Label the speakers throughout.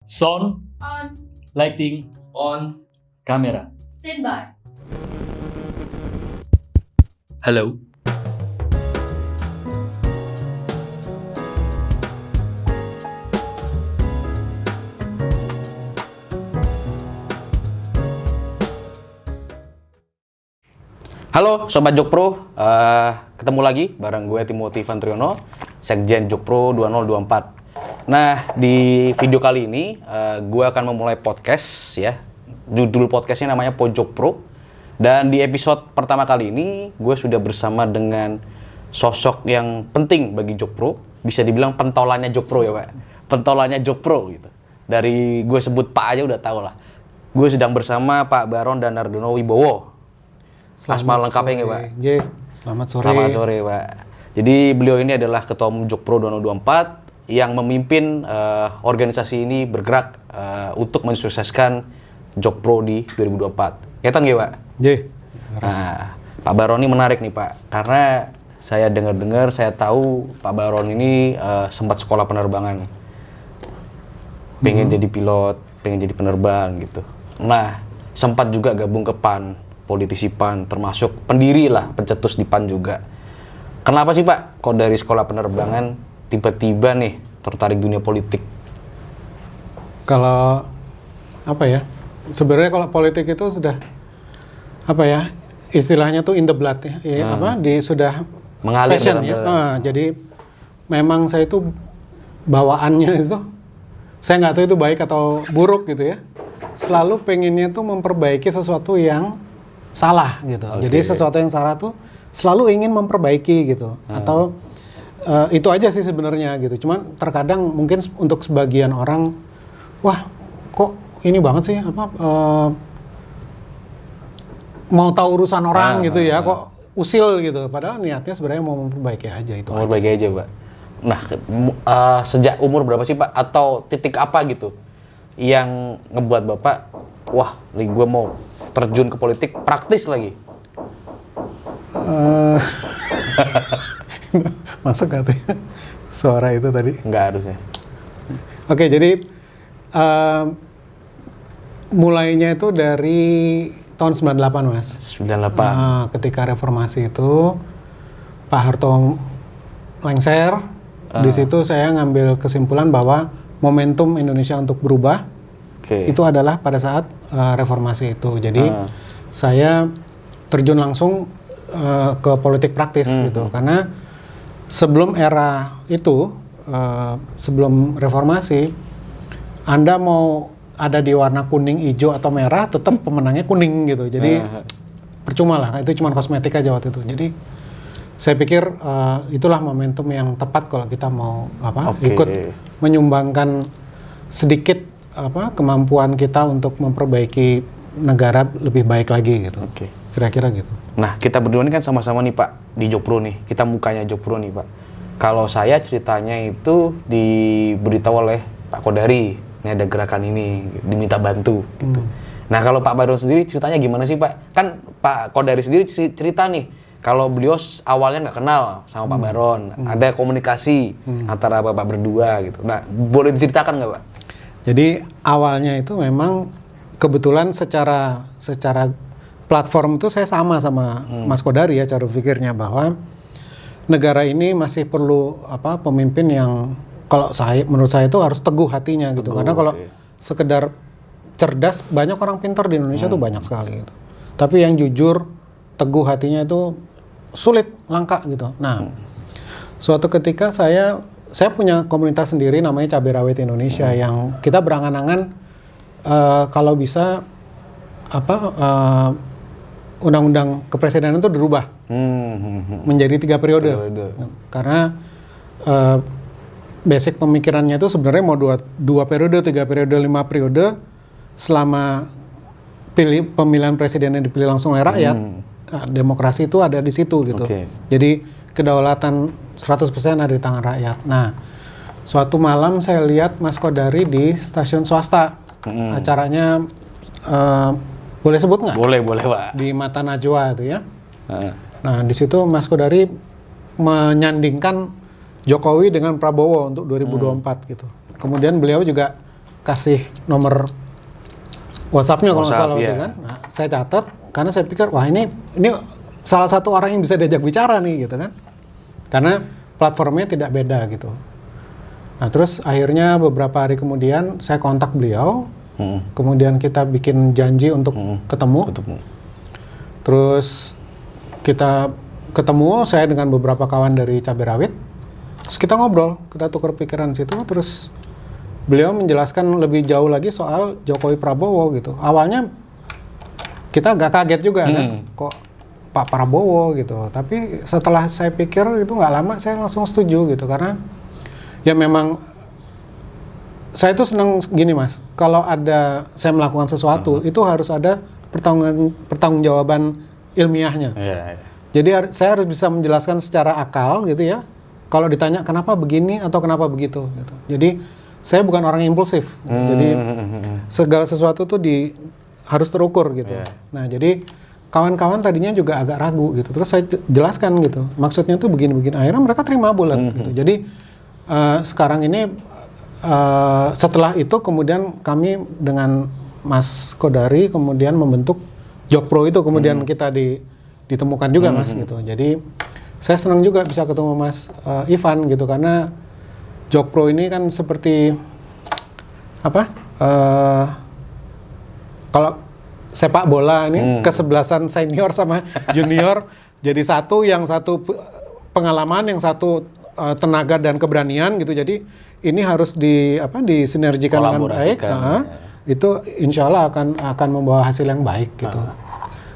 Speaker 1: Sound,
Speaker 2: On.
Speaker 1: lighting,
Speaker 3: On.
Speaker 1: kamera.
Speaker 2: Stand by.
Speaker 1: Halo.
Speaker 3: Halo Sobat Jokpro, ketemu lagi bareng gue Timothy Vantriono, Sekjen Jokpro 2024. Nah, di video kali ini gue akan memulai podcast ya. Judul podcastnya namanya Pojok Pro. Dan di episode pertama kali ini gue sudah bersama dengan sosok yang penting bagi Jokpro. Bisa dibilang pentolannya Jokpro ya Pak. Pentolannya Jokpro gitu. Dari gue sebut Pak aja udah tau lah. Gue sedang bersama Pak Baron Danardono Wibowo. Asma lengkapnya nggak Pak?
Speaker 4: Ye, selamat sore.
Speaker 3: Selamat sore Pak. Jadi beliau ini adalah Ketua Umum Jokpro 2024 yang memimpin organisasi ini bergerak untuk mensukseskan Jokpro di 2024. Ya kan nggak Pak?
Speaker 4: Ye.
Speaker 3: Nah, Pak Baron ini menarik nih Pak, karena saya dengar-dengar, saya tahu Pak Baron ini sempat sekolah penerbangan, pengen jadi pilot, pengen jadi penerbang gitu. Nah, sempat juga gabung ke PAN, politisi PAN, termasuk pendiri lah, pencetus di PAN juga. Kenapa sih Pak, kok dari sekolah penerbangan tiba-tiba nih tertarik dunia politik?
Speaker 4: Kalau apa ya? Sebenarnya kalau politik itu sudah apa ya? Istilahnya tuh in the blood ya. Sudah
Speaker 3: Mengalir
Speaker 4: passion
Speaker 3: dalam
Speaker 4: ya.
Speaker 3: darah.
Speaker 4: Jadi memang saya itu bawaannya itu saya nggak tahu itu baik atau buruk gitu ya. Selalu pengennya tuh memperbaiki sesuatu yang salah gitu.
Speaker 3: Okay.
Speaker 4: Jadi sesuatu yang salah tuh selalu ingin memperbaiki gitu. Atau itu aja sih sebenarnya gitu. Cuman terkadang mungkin untuk sebagian orang, wah kok ini banget sih mau tahu urusan orang gitu ya, kok usil gitu. Padahal niatnya sebenarnya mau memperbaiki aja itu.
Speaker 3: Memperbaiki aja Pak. Nah, sejak umur berapa sih Pak? Atau titik apa gitu yang ngebuat Bapak, wah, gue mau terjun ke politik praktis lagi?
Speaker 4: Masuk gak tuh ya? Suara itu tadi?
Speaker 3: Nggak harusnya.
Speaker 4: Oke, jadi mulainya itu dari tahun 98 Mas.
Speaker 3: 98.
Speaker 4: Ketika reformasi itu Pak Harto lengser, di situ saya ngambil kesimpulan bahwa momentum Indonesia untuk berubah itu adalah pada saat reformasi itu. Jadi saya terjun langsung ke politik praktis gitu, karena sebelum era itu, sebelum reformasi, Anda mau ada di warna kuning, hijau atau merah, tetap pemenangnya kuning gitu. Jadi percuma lah, itu cuma kosmetik aja waktu itu. Jadi saya pikir itulah momentum yang tepat kalau kita mau ikut menyumbangkan sedikit kemampuan kita untuk memperbaiki negara lebih baik lagi gitu. Kira-kira gitu.
Speaker 3: Nah, kita berdua ini kan sama-sama nih Pak di Jokpro nih. Kita mukanya Jokpro nih Pak. Kalau saya ceritanya itu diberitahu oleh Pak Kodari, ini ada gerakan ini, diminta bantu gitu. Nah, kalau Pak Baron sendiri ceritanya gimana sih Pak? Kan Pak Kodari sendiri cerita nih, kalau beliau awalnya nggak kenal sama Pak Baron, ada komunikasi antara Bapak berdua gitu. Nah, boleh diceritakan nggak Pak?
Speaker 4: Jadi awalnya itu memang kebetulan secara platform itu saya sama Mas Kodari ya, cara pikirnya bahwa negara ini masih perlu pemimpin yang menurut saya itu harus teguh hatinya gitu. Karena kalau sekedar cerdas, banyak orang pintar di Indonesia tuh banyak sekali gitu. Tapi yang jujur, teguh hatinya itu sulit, langka gitu. Nah, suatu ketika saya punya komunitas sendiri namanya Cabai Rawit Indonesia yang kita berangan-angan kalau bisa undang-undang kepresidenan itu dirubah menjadi 3 periode. Karena basic pemikirannya itu sebenarnya mau 2 periode, 3 periode, 5 periode selama pemilihan presiden yang dipilih langsung oleh rakyat. Demokrasi itu ada di situ gitu. Jadi kedaulatan 100% ada di tangan rakyat. Nah, suatu malam saya lihat Mas Kodari di stasiun swasta. Acaranya boleh sebut nggak?
Speaker 3: Boleh Pak.
Speaker 4: Di Mata Najwa itu ya. Nah, di situ Mas Kodari menyandingkan Jokowi dengan Prabowo untuk 2024 gitu. Kemudian beliau juga kasih nomor WhatsApp-nya kalau nggak salah
Speaker 3: WhatsApp,
Speaker 4: waktu
Speaker 3: iya.
Speaker 4: kan. Nah, saya catat karena saya pikir wah ini salah satu orang yang bisa diajak bicara nih gitu kan. Karena platformnya tidak beda gitu. Nah, terus akhirnya beberapa hari kemudian saya kontak beliau. Kemudian kita bikin janji untuk ketemu. Terus kita ketemu, saya dengan beberapa kawan dari cabai rawit. Terus kita ngobrol, kita tukar pikiran situ. Terus beliau menjelaskan lebih jauh lagi soal Jokowi Prabowo gitu. Awalnya kita agak kaget juga kan, kok Pak Prabowo gitu. Tapi setelah saya pikir itu nggak lama, saya langsung setuju gitu. Karena ya memang saya tuh senang gini Mas, kalau ada saya melakukan sesuatu, itu harus ada pertanggungjawaban ilmiahnya. Jadi saya harus bisa menjelaskan secara akal gitu ya. Kalau ditanya kenapa begini atau kenapa begitu gitu. Jadi saya bukan orang yang impulsif. Jadi segala sesuatu tuh harus terukur gitu. Nah, jadi kawan-kawan tadinya juga agak ragu gitu. Terus saya jelaskan gitu. Maksudnya tuh begini-begini. Akhirnya mereka terima bulat gitu. Jadi sekarang ini setelah itu kemudian kami dengan Mas Kodari kemudian membentuk Jokpro itu kemudian kita ditemukan juga Mas gitu. Jadi saya senang juga bisa ketemu Mas Ivan gitu karena Jokpro ini kan seperti apa? Kalau sepak bola ini kesebelasan senior sama junior jadi satu, yang satu pengalaman, yang satu tenaga dan keberanian gitu. Jadi ini harus disinergikan dengan baik. Itu insya Allah akan membawa hasil yang baik gitu.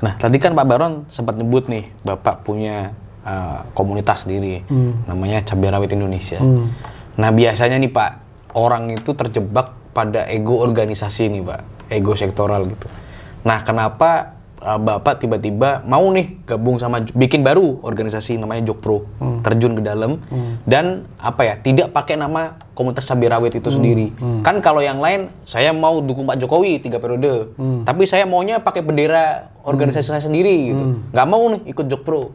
Speaker 3: Nah, tadi kan Pak Baron sempat nyebut nih, Bapak punya komunitas sendiri, namanya Cabai Rawit Indonesia. Nah, biasanya nih Pak, orang itu terjebak pada ego organisasi nih Pak, ego sektoral gitu. Nah, kenapa Bapak tiba-tiba mau nih gabung sama bikin baru organisasi namanya Jokpro, terjun ke dalam dan tidak pakai nama komunitas cabai rawit itu sendiri. Kan kalau yang lain saya mau dukung Pak Jokowi 3 periode, tapi saya maunya pakai bendera organisasi saya sendiri gitu. Nggak mau nih ikut Jokpro.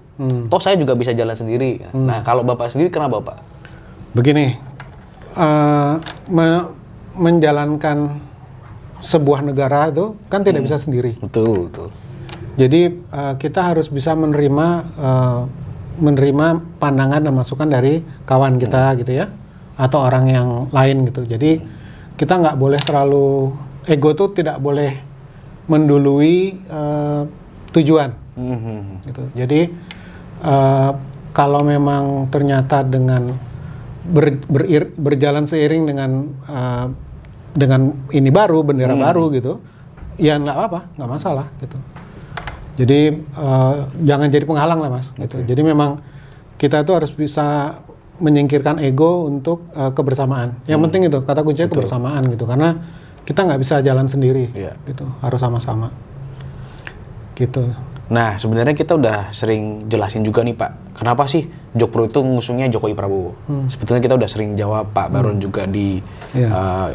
Speaker 3: Toh saya juga bisa jalan sendiri. Nah, kalau Bapak sendiri kenapa Bapak?
Speaker 4: Begini, menjalankan sebuah negara itu kan tidak bisa sendiri.
Speaker 3: Betul.
Speaker 4: Jadi kita harus bisa menerima pandangan dan masukan dari kawan kita gitu ya, atau orang yang lain gitu. Jadi kita nggak boleh terlalu ego tuh tidak boleh mendului tujuan. Gitu. Jadi kalau memang ternyata dengan berjalan seiring dengan ini baru, bendera baru gitu, ya nggak apa-apa, nggak masalah gitu. Jadi jangan jadi penghalang lah Mas. Gitu. Jadi memang kita itu harus bisa menyingkirkan ego untuk kebersamaan. Yang penting itu kata kuncinya kebersamaan gitu. Karena kita nggak bisa jalan sendiri, gitu. Harus sama-sama. Gitu.
Speaker 3: Nah, sebenarnya kita udah sering jelasin juga nih Pak, kenapa sih Jokpro itu ngusungnya Jokowi Prabowo? Sebetulnya kita udah sering jawab, Pak Baron juga di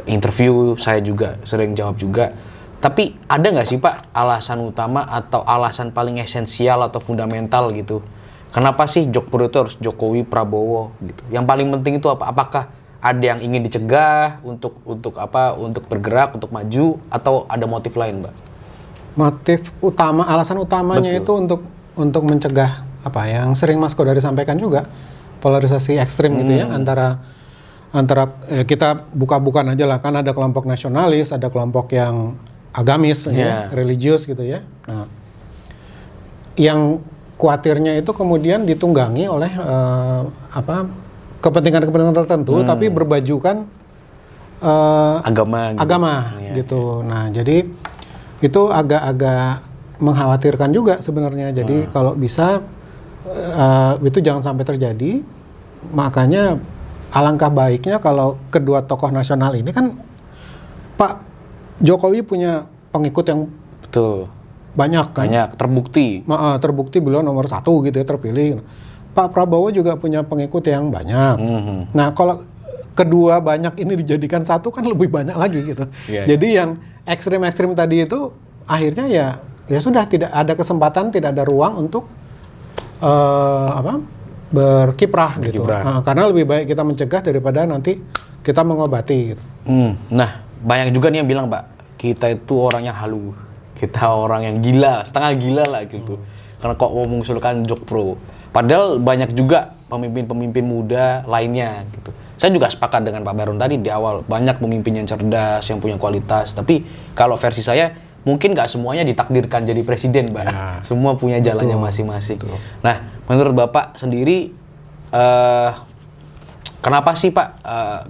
Speaker 3: interview, saya juga sering jawab juga. Tapi ada nggak sih Pak alasan utama atau alasan paling esensial atau fundamental gitu? Kenapa sih Jokpro itu harus Jokowi Prabowo gitu? Yang paling penting itu apa? Apakah ada yang ingin dicegah untuk bergerak, untuk maju, atau ada motif lain, Mbak?
Speaker 4: Alasan utamanya itu untuk mencegah yang sering Mas Kodari sampaikan juga, polarisasi ekstrim gitu ya, antara kita buka-bukaan aja lah, kan ada kelompok nasionalis, ada kelompok yang agamis, religius gitu ya. Nah, yang khawatirnya itu kemudian ditunggangi oleh kepentingan-kepentingan tertentu, tapi berbajukan agama gitu. Nah, jadi itu agak-agak mengkhawatirkan juga sebenarnya. Jadi kalau bisa itu jangan sampai terjadi. Makanya alangkah baiknya kalau kedua tokoh nasional ini kan Pak Jokowi punya pengikut yang banyak kan?
Speaker 3: Banyak,
Speaker 4: terbukti beliau nomor 1 gitu ya, terpilih. Pak Prabowo juga punya pengikut yang banyak. Nah, kalau kedua banyak ini dijadikan satu kan lebih banyak lagi gitu. Jadi yang ekstrim-ekstrim tadi itu akhirnya ya sudah tidak ada kesempatan, tidak ada ruang untuk berkiprah gitu. Karena lebih baik kita mencegah daripada nanti kita mengobati gitu.
Speaker 3: Nah, banyak juga nih yang bilang, Pak, kita itu orang yang halu, kita orang yang gila, setengah gila lah gitu. Karena kok mau mengusulkan Jokpro. Padahal banyak juga pemimpin-pemimpin muda lainnya gitu. Saya juga sepakat dengan Pak Baron tadi di awal, banyak pemimpin yang cerdas, yang punya kualitas. Tapi kalau versi saya, mungkin nggak semuanya ditakdirkan jadi presiden, Pak. Ya, semua punya jalannya masing-masing. Nah, menurut Bapak sendiri, kenapa sih Pak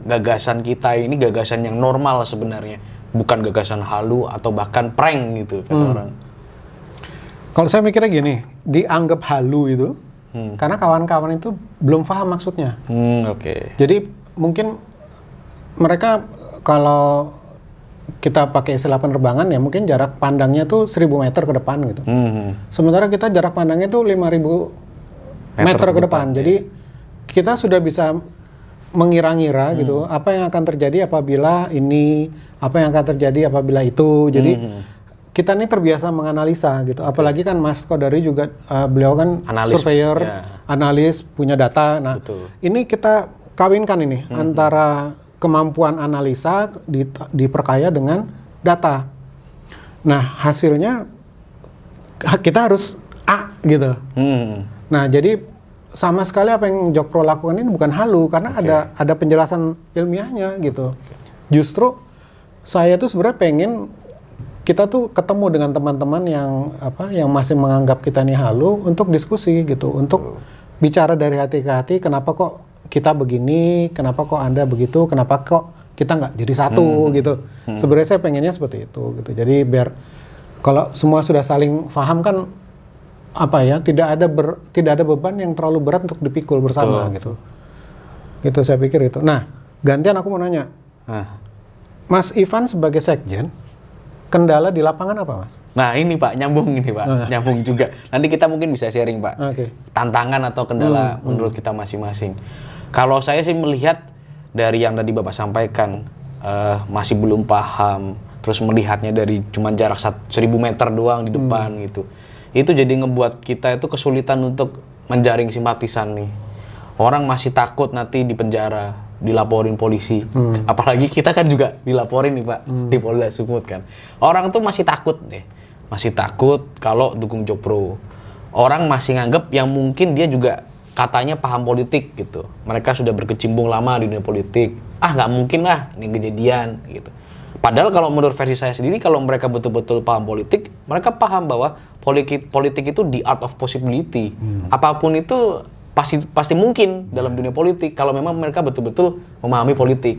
Speaker 3: gagasan kita ini gagasan yang normal sebenarnya, bukan gagasan halu atau bahkan prank gitu kata orang?
Speaker 4: Kalau saya mikirnya gini, dianggap halu itu karena kawan-kawan itu belum paham maksudnya.
Speaker 3: Oke.
Speaker 4: Jadi mungkin mereka kalau kita pakai istilah penerbangan ya mungkin jarak pandangnya tuh 1000 meter ke depan gitu. Sementara kita jarak pandangnya tuh 5000 meter ke depan. Jadi kita sudah bisa mengira-ngira gitu apa yang akan terjadi apabila ini, apa yang akan terjadi apabila itu. Jadi kita ini terbiasa menganalisa gitu. Apalagi kan Mas Kodari juga beliau kan surveyor, analis, punya data. Nah, ini kita kawinkan ini antara kemampuan analisa diperkaya dengan data. Nah, hasilnya kita harus A gitu. Nah, jadi sama sekali apa yang Jokpro lakukan ini bukan halu karena ada penjelasan ilmiahnya gitu. Justru saya tuh sebenarnya pengen kita tuh ketemu dengan teman-teman yang masih menganggap kita ini halu untuk diskusi gitu, untuk bicara dari hati ke hati. Kenapa kok kita begini? Kenapa kok Anda begitu? Kenapa kok kita nggak jadi satu gitu? Sebenarnya saya pengennya seperti itu gitu. Jadi biar kalau semua sudah saling paham kan tidak ada beban yang terlalu berat untuk dipikul bersama gitu. Gitu saya pikir itu. Nah, gantian aku mau nanya. Mas Ivan sebagai sekjen, kendala di lapangan apa, Mas?
Speaker 3: Nah, ini Pak, nyambung ini Pak. Nyambung juga. Nanti kita mungkin bisa sharing, Pak. Tantangan atau kendala menurut kita masing-masing. Kalau saya sih melihat dari yang tadi Bapak sampaikan, masih belum paham, terus melihatnya dari cuma jarak 1000 meter doang di depan gitu. Itu jadi ngebuat kita itu kesulitan untuk menjaring simpatisan nih. Orang masih takut nanti di penjara, dilaporin polisi. Apalagi kita kan juga dilaporin nih Pak, di Polda Sumut kan. Orang tuh masih takut deh. Masih takut kalau dukung Jokpro. Orang masih nganggep yang mungkin dia juga katanya paham politik gitu. Mereka sudah berkecimpung lama di dunia politik. Nggak mungkin lah ini kejadian gitu. Padahal kalau menurut versi saya sendiri, kalau mereka betul-betul paham politik, mereka paham bahwa politik itu the art of possibility. Apapun itu pasti mungkin dalam dunia politik kalau memang mereka betul-betul memahami politik.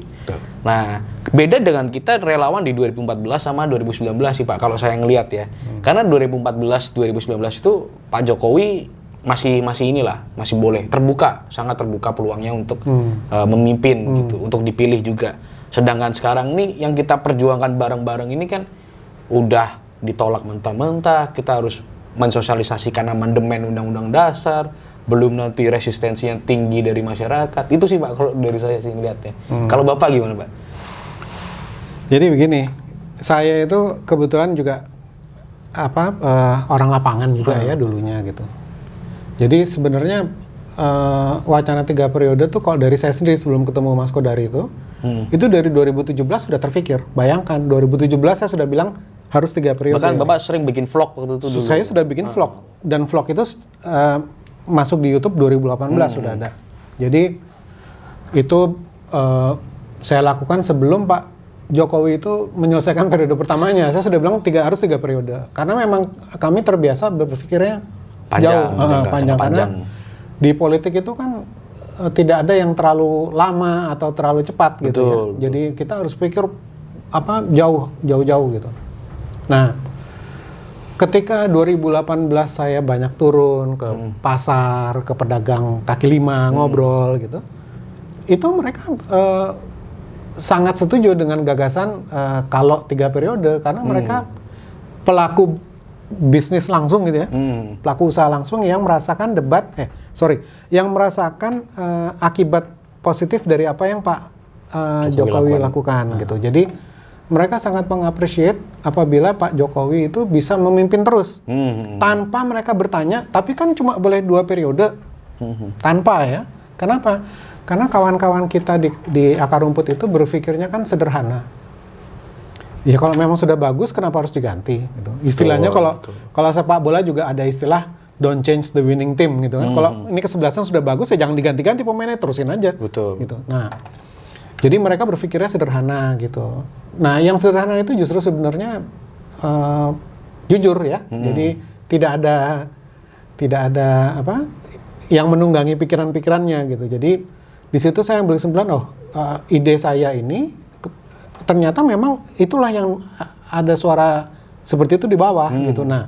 Speaker 3: Nah, beda dengan kita relawan di 2014 sama 2019 sih Pak, kalau saya ngelihat ya. Karena 2014-2019 itu Pak Jokowi masih boleh terbuka, sangat terbuka peluangnya untuk memimpin gitu, untuk dipilih juga. Sedangkan sekarang nih yang kita perjuangkan bareng-bareng ini kan udah ditolak mentah-mentah, kita harus mensosialisasikan amandemen Undang-Undang Dasar, belum nanti resistensi yang tinggi dari masyarakat. Itu sih Pak kalau dari saya sih ngeliatnya. Kalau Bapak gimana Pak?
Speaker 4: Jadi begini, saya itu kebetulan juga orang lapangan juga ya dulunya gitu. Jadi sebenarnya wacana 3 periode tuh kalau dari saya sendiri sebelum ketemu Mas Kodari itu dari 2017 sudah terfikir. Bayangkan 2017 saya sudah bilang harus 3 periode.
Speaker 3: Bahkan Bapak sering bikin vlog waktu itu dulu.
Speaker 4: Saya sudah bikin vlog dan vlog itu masuk di YouTube 2018 sudah ada. Jadi itu saya lakukan sebelum Pak Jokowi itu menyelesaikan periode pertamanya. Saya sudah bilang harus 3 periode. Karena memang kami terbiasa berpikirnya panjang. Karena di politik itu kan tidak ada yang terlalu lama atau terlalu cepat gitu ya. Jadi kita harus pikir jauh-jauh gitu. Nah, ketika 2018 saya banyak turun ke pasar, ke pedagang kaki lima, ngobrol gitu. Itu mereka sangat setuju dengan gagasan kalau 3 periode karena mereka pelaku bisnis langsung gitu ya, pelaku usaha langsung yang merasakan yang merasakan akibat positif dari apa yang Pak Jokowi lakukan gitu. Jadi mereka sangat mengapresiasi apabila Pak Jokowi itu bisa memimpin terus tanpa mereka bertanya, tapi kan cuma boleh 2 periode tanpa ya. Kenapa? Karena kawan-kawan kita di akar rumput itu berpikirnya kan sederhana. Ya kalau memang sudah bagus, kenapa harus diganti? Gitu. Istilahnya kalau sepak bola juga ada istilah don't change the winning team gitu kan. Kalau ini kesebelasan sudah bagus, ya jangan diganti-ganti pemainnya, terusin aja.
Speaker 3: Betul.
Speaker 4: Gitu. Nah, jadi mereka berpikirnya sederhana gitu. Nah, yang sederhana itu justru sebenarnya jujur ya. Jadi tidak ada apa yang menunggangi pikiran-pikirannya gitu. Jadi di situ saya ambil kesimpulan, ide saya ini ternyata memang itulah yang ada suara seperti itu di bawah gitu. Nah,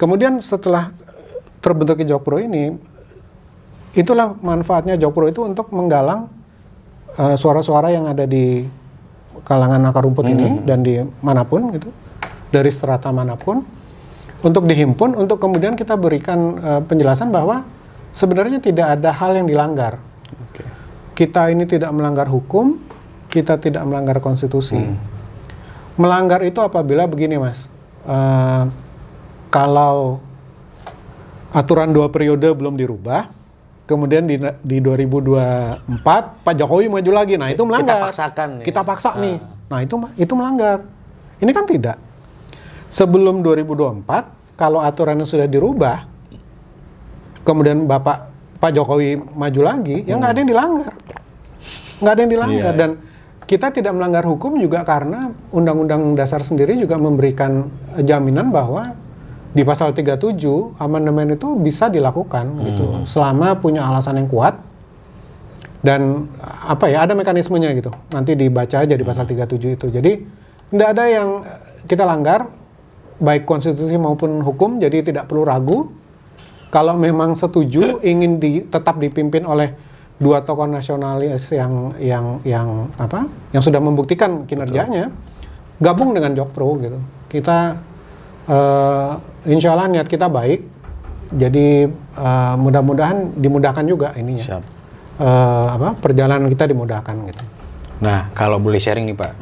Speaker 4: kemudian setelah terbentuknya Jokpro ini, itulah manfaatnya Jokpro itu untuk menggalang suara-suara yang ada di kalangan akar rumput ini dan di manapun gitu, dari strata manapun, untuk dihimpun, untuk kemudian kita berikan penjelasan bahwa sebenarnya tidak ada hal yang dilanggar. Kita ini tidak melanggar hukum, kita tidak melanggar konstitusi. Melanggar itu apabila begini Mas, kalau aturan 2 periode belum dirubah, kemudian di 2024 Pak Jokowi maju lagi, nah itu melanggar. Kita paksa nih. Nah itu melanggar. Ini kan tidak. Sebelum 2024, kalau aturannya sudah dirubah, kemudian Pak Jokowi maju lagi, ya nggak ada yang dilanggar. Nggak ada yang dilanggar. Dan kita tidak melanggar hukum juga karena Undang-Undang Dasar sendiri juga memberikan jaminan bahwa di pasal 37 amandemen itu bisa dilakukan gitu, selama punya alasan yang kuat dan ada mekanismenya gitu. Nanti dibaca aja di pasal 37 itu. Jadi tidak ada yang kita langgar, baik konstitusi maupun hukum, jadi tidak perlu ragu. Kalau memang setuju ingin tetap dipimpin oleh 2 tokoh nasionalis yang sudah membuktikan kinerjanya, gabung dengan Jokpro gitu. Kita insya Allah niat kita baik, jadi mudah-mudahan dimudahkan juga ininya.
Speaker 3: Siap.
Speaker 4: Perjalanan kita dimudahkan gitu.
Speaker 3: Nah, kalau boleh sharing nih Pak,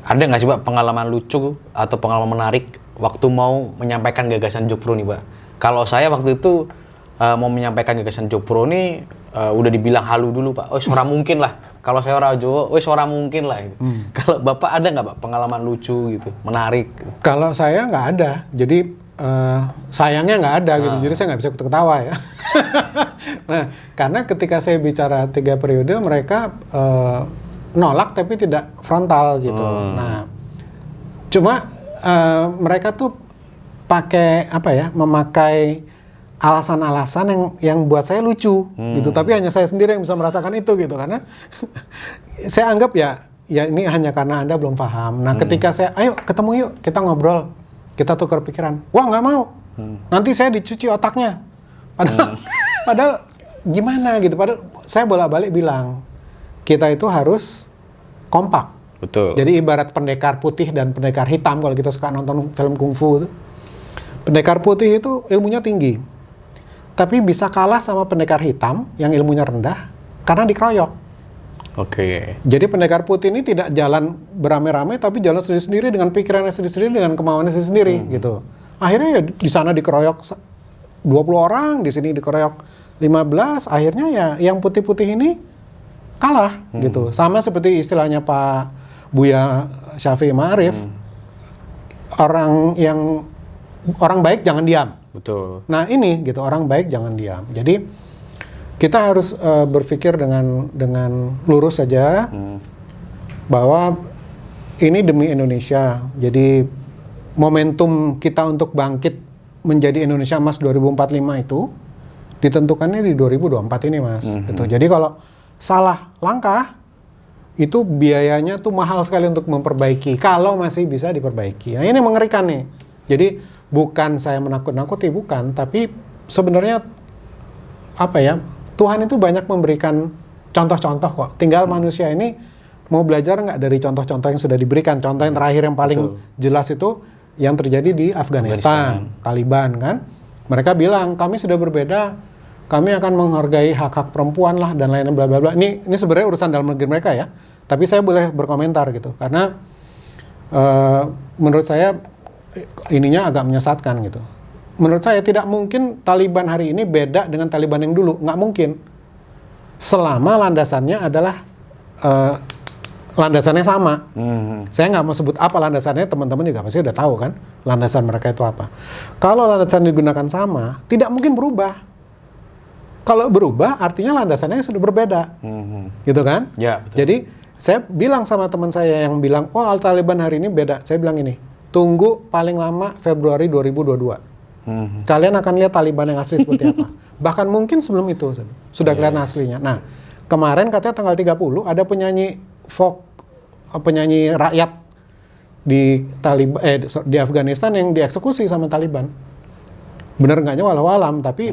Speaker 3: ada nggak sih Pak pengalaman lucu atau pengalaman menarik waktu mau menyampaikan gagasan Jokpro nih Pak? Kalau saya waktu itu mau menyampaikan gagasan Jokpro nih, udah dibilang halu dulu Pak. Ora mungkin lah. Kalau saya orang Jawa, ora mungkin lah. Kalau Bapak ada nggak Pak pengalaman lucu gitu, menarik?
Speaker 4: Kalau saya nggak ada. Jadi sayangnya nggak ada gitu. Jadi saya nggak bisa ketawa ya. Nah, karena ketika saya bicara 3 periode, mereka nolak tapi tidak frontal gitu. Nah, cuma mereka tuh memakai alasan-alasan yang buat saya lucu gitu, tapi hanya saya sendiri yang bisa merasakan itu gitu, karena saya anggap ya ini hanya karena Anda belum paham. Nah, ketika saya ayo ketemu yuk, kita ngobrol, kita tukar pikiran, wah nggak mau, nanti saya dicuci otaknya, padahal gimana gitu, padahal saya bolak-balik bilang kita itu harus kompak.
Speaker 3: Betul.
Speaker 4: Jadi ibarat pendekar putih dan pendekar hitam, kalau kita suka nonton film kungfu itu, pendekar putih itu ilmunya tinggi, tapi bisa kalah sama pendekar hitam yang ilmunya rendah karena dikeroyok.
Speaker 3: Oke.
Speaker 4: Jadi pendekar putih ini tidak jalan beramai-ramai, tapi jalan sendiri-sendiri dengan pikirannya sendiri-sendiri, dengan kemauannya sendiri gitu. Akhirnya ya di sana dikeroyok 20 orang, di sini dikeroyok 15, akhirnya ya yang putih-putih ini kalah gitu. Sama seperti istilahnya Pak Buya Syafi'i Ma'arif, orang baik jangan diam.
Speaker 3: Betul.
Speaker 4: Nah ini gitu, orang baik jangan diam. Jadi kita harus berpikir dengan lurus saja bahwa ini demi Indonesia. Jadi momentum kita untuk bangkit menjadi Indonesia Emas 2045 itu ditentukannya di 2024 ini Mas. Gitu. Jadi kalau salah langkah itu biayanya tuh mahal sekali untuk memperbaiki. Kalau masih bisa diperbaiki. Nah ini mengerikan nih. Jadi bukan saya menakut-nakuti, bukan, tapi sebenarnya Tuhan itu banyak memberikan contoh-contoh kok. Tinggal manusia ini mau belajar nggak dari contoh-contoh yang sudah diberikan. Contoh yang terakhir yang paling jelas itu yang terjadi di Afghanistan. Taliban kan. Mereka bilang kami sudah berbeda, kami akan menghargai hak-hak perempuan lah dan lain-lain bla bla bla. Ini sebenarnya urusan dalam negeri mereka ya. Tapi saya boleh berkomentar gitu karena menurut saya ininya agak menyesatkan gitu. Menurut saya tidak mungkin Taliban hari ini beda dengan Taliban yang dulu, nggak mungkin. Selama landasannya adalah landasannya sama. Saya nggak mau sebut apa landasannya, teman-teman juga pasti udah tahu kan landasan mereka itu apa. Kalau landasan digunakan sama, tidak mungkin berubah. Kalau berubah, artinya landasannya sudah berbeda, gitu kan?
Speaker 3: Ya, betul.
Speaker 4: Jadi saya bilang sama teman saya yang bilang, oh Al-Taliban hari ini beda. Saya bilang ini, tunggu paling lama Februari 2022. Kalian akan lihat Taliban yang asli seperti apa. Bahkan mungkin sebelum itu sudah kelihatan aslinya. Nah, kemarin katanya tanggal 30 ada penyanyi folk, penyanyi rakyat di di Afghanistan yang dieksekusi sama Taliban. Bener nggaknya walau alam, tapi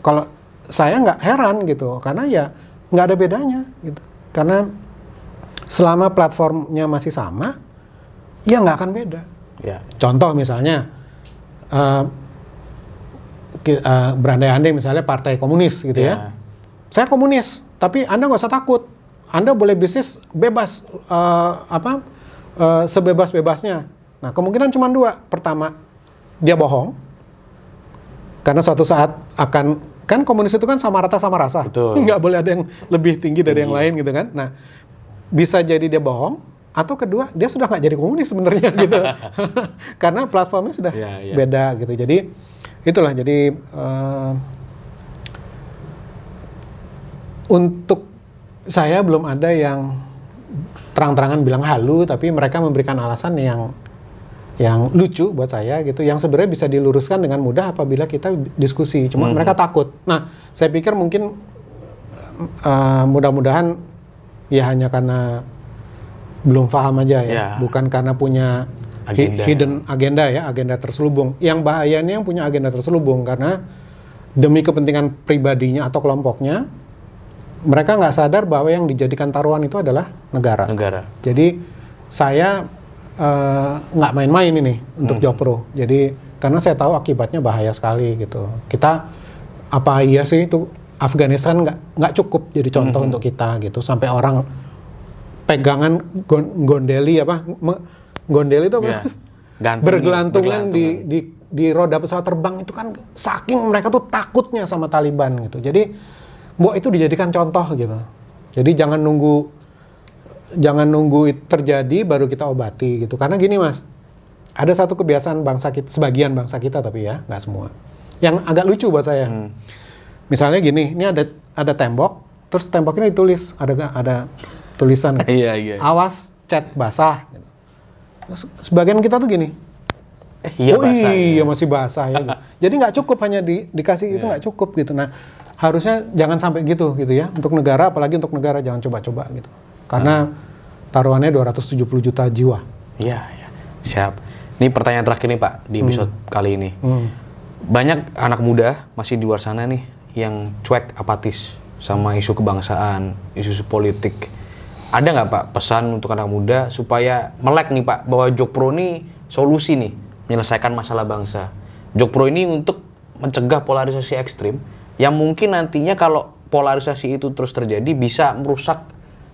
Speaker 4: kalau saya nggak heran gitu, karena ya nggak ada bedanya gitu. Karena selama platformnya masih sama, ya nggak akan beda.
Speaker 3: Ya.
Speaker 4: Contoh misalnya, berandai-andai misalnya partai komunis gitu ya. Saya komunis, tapi Anda nggak usah takut. Anda boleh bisnis bebas, sebebas-bebasnya. Nah, kemungkinan cuma dua. Pertama, dia bohong. Karena suatu saat kan komunis itu kan sama rata sama rasa.
Speaker 3: Betul.
Speaker 4: Nggak boleh ada yang lebih tinggi dari yang lain gitu kan. Nah, bisa jadi dia bohong, atau kedua, dia sudah nggak jadi komunis sebenarnya gitu. Karena platformnya sudah beda gitu. Jadi, itulah. Jadi, untuk saya belum ada yang terang-terangan bilang halu, tapi mereka memberikan alasan yang lucu buat saya gitu, yang sebenarnya bisa diluruskan dengan mudah apabila kita diskusi. Cuma mereka takut. Nah, saya pikir mungkin mudah-mudahan ya hanya karena belum paham aja ya, bukan karena punya hidden agenda ya, agenda terselubung. Yang bahayanya yang punya agenda terselubung, karena demi kepentingan pribadinya atau kelompoknya, mereka nggak sadar bahwa yang dijadikan taruhan itu adalah negara. Jadi saya nggak main-main ini untuk Jokpro. Jadi karena saya tahu akibatnya bahaya sekali gitu. Kita apa iya sih itu Afghanistan nggak cukup jadi contoh untuk kita gitu. Sampai orang pegangan gondeli gondeli itu apa? Bergelantungan di roda pesawat terbang itu kan saking mereka tuh takutnya sama Taliban gitu. Jadi itu dijadikan contoh gitu. Jadi jangan nunggu itu terjadi baru kita obati gitu. Karena gini Mas, ada satu kebiasaan bangsa kita, sebagian bangsa kita tapi ya nggak semua, yang agak lucu buat saya. Misalnya gini, ini ada tembok, terus tembok ini ditulis ada tulisan, awas cat basah. Sebagian kita tuh gini,
Speaker 3: basah,
Speaker 4: iya masih basah ya. Gitu. Jadi nggak cukup hanya dikasih itu, nggak cukup gitu. Nah, harusnya jangan sampai gitu ya. Untuk negara, apalagi untuk negara jangan coba-coba gitu. Karena taruhannya 270 juta jiwa.
Speaker 3: Iya. Siap. Ini pertanyaan terakhir nih Pak di episode kali ini. Banyak anak muda masih di luar sana nih yang cuek, apatis sama isu kebangsaan, isu politik. Ada nggak Pak pesan untuk anak muda supaya melek nih Pak bahwa Jokpro ini solusi nih menyelesaikan masalah bangsa. Jokpro ini untuk mencegah polarisasi ekstrim yang mungkin nantinya kalau polarisasi itu terus terjadi bisa merusak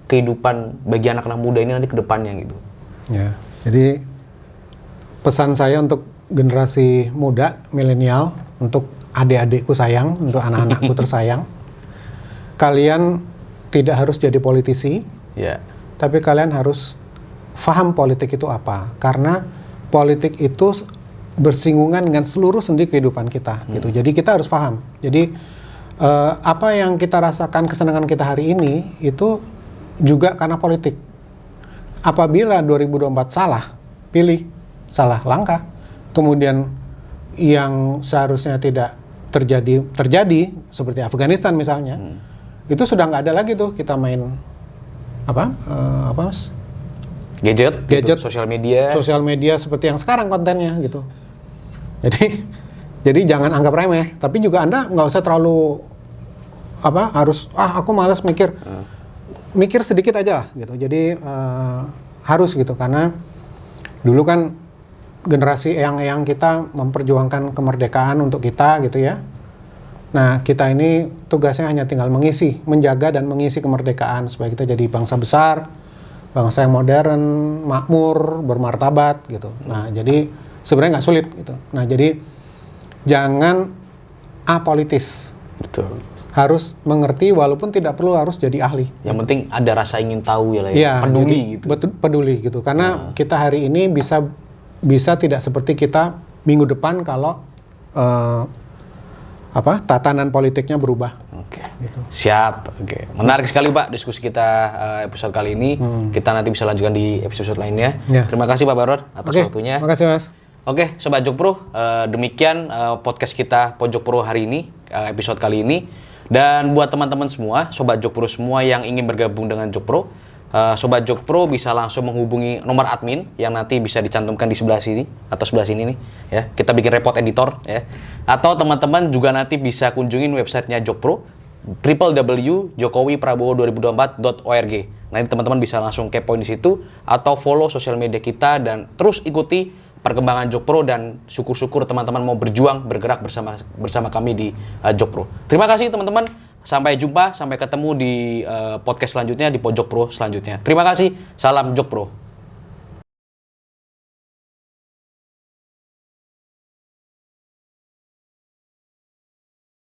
Speaker 3: kehidupan bagi anak-anak muda ini nanti ke depannya gitu.
Speaker 4: Ya, jadi pesan saya untuk generasi muda, milenial, untuk adik-adikku sayang, untuk anak-anakku tersayang, kalian tidak harus jadi politisi, tapi kalian harus paham politik itu apa. Karena politik itu bersinggungan dengan seluruh sendi kehidupan kita, gitu. Jadi kita harus paham. Jadi apa yang kita rasakan, kesenangan kita hari ini itu juga karena politik. Apabila 2024 salah pilih, salah langkah, kemudian yang seharusnya tidak terjadi seperti Afghanistan misalnya, itu sudah nggak ada lagi tuh kita main apa Mas?
Speaker 3: Gadget, gitu, sosial media
Speaker 4: seperti yang sekarang kontennya gitu. Jadi jangan anggap remeh, tapi juga Anda nggak usah terlalu harus aku malas mikir sedikit aja lah gitu. Jadi harus gitu, karena dulu kan generasi eyang-eyang kita memperjuangkan kemerdekaan untuk kita gitu ya. Nah, kita ini tugasnya hanya tinggal menjaga dan mengisi kemerdekaan supaya kita jadi bangsa besar, bangsa yang modern, makmur, bermartabat gitu. Nah, jadi sebenarnya nggak sulit gitu. Nah, jadi jangan apolitis.
Speaker 3: Betul.
Speaker 4: harus mengerti walaupun tidak perlu harus jadi ahli.
Speaker 3: Yang penting ada rasa ingin tahu ya lah ya.
Speaker 4: Iya,
Speaker 3: Peduli
Speaker 4: jadi
Speaker 3: gitu.
Speaker 4: peduli gitu. Karena kita hari ini bisa tidak seperti kita minggu depan kalau tatanan politiknya berubah.
Speaker 3: Oke.
Speaker 4: Gitu.
Speaker 3: Siap. Oke. Menarik sekali Pak diskusi kita episode kali ini. Kita nanti bisa lanjutkan di episode lainnya.
Speaker 4: Ya.
Speaker 3: Terima kasih Pak Baron atas waktunya.
Speaker 4: Terima kasih Mas.
Speaker 3: Oke, Sobat Jokpro, demikian podcast kita Pojok Pro hari ini, episode kali ini. Dan buat teman-teman semua, Sobat Jokpro semua yang ingin bergabung dengan Jokpro, Sobat Jokpro bisa langsung menghubungi nomor admin yang nanti bisa dicantumkan di sebelah sini atau sebelah sini nih, ya. Kita bikin report editor, ya. Atau teman-teman juga nanti bisa kunjungin websitenya Jokpro, www.jokowiprabowo2024.org. Nanti teman-teman bisa langsung kepoin di situ atau follow sosial media kita dan terus ikuti perkembangan Jokpro dan syukur-syukur teman-teman mau berjuang bergerak bersama kami di Jokpro. Terima kasih teman-teman. Sampai jumpa, sampai ketemu di podcast selanjutnya di Pojok Pro selanjutnya. Terima kasih. Salam Jokpro.